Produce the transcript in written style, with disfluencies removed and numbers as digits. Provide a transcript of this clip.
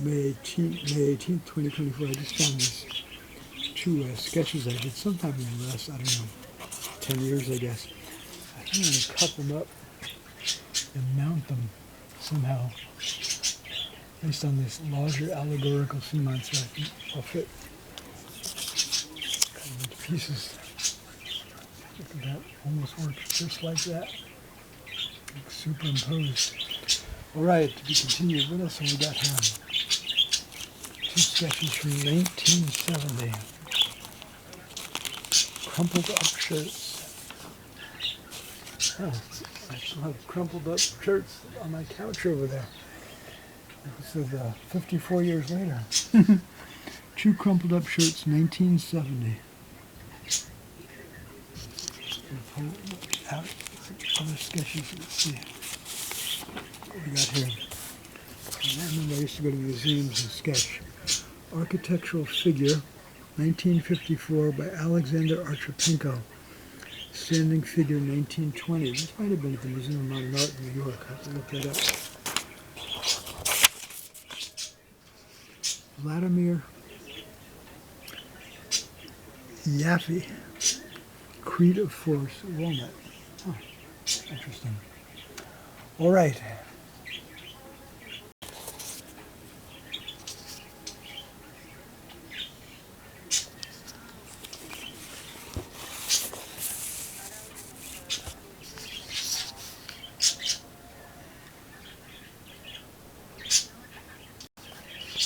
May 18th, 2024. I just found these two sketches I did sometime in the last, 10 years, I guess. I think I'm going to cut them up and mount them somehow based on this larger allegorical theme, so I think I'll fit cut them into pieces. Look at that, almost works just like that. Like superimposed. All right, to be continued. What else have we got here? Two sketches from 1970. Crumpled up shirts. Oh, I still have crumpled up shirts on my couch over there. This is 54 years later. Two crumpled up shirts, 1970. Pull out other sketches. Let's see what we got here. I remember I used to go to museums and sketch. Architectural figure, 1954 by Alexander Archipenko. Standing figure, 1920. This might have been at the Museum of Modern Art in New York. I have to look that up. Vladimir Yaffe, Creed of Force, Walnut. Oh, interesting. All right.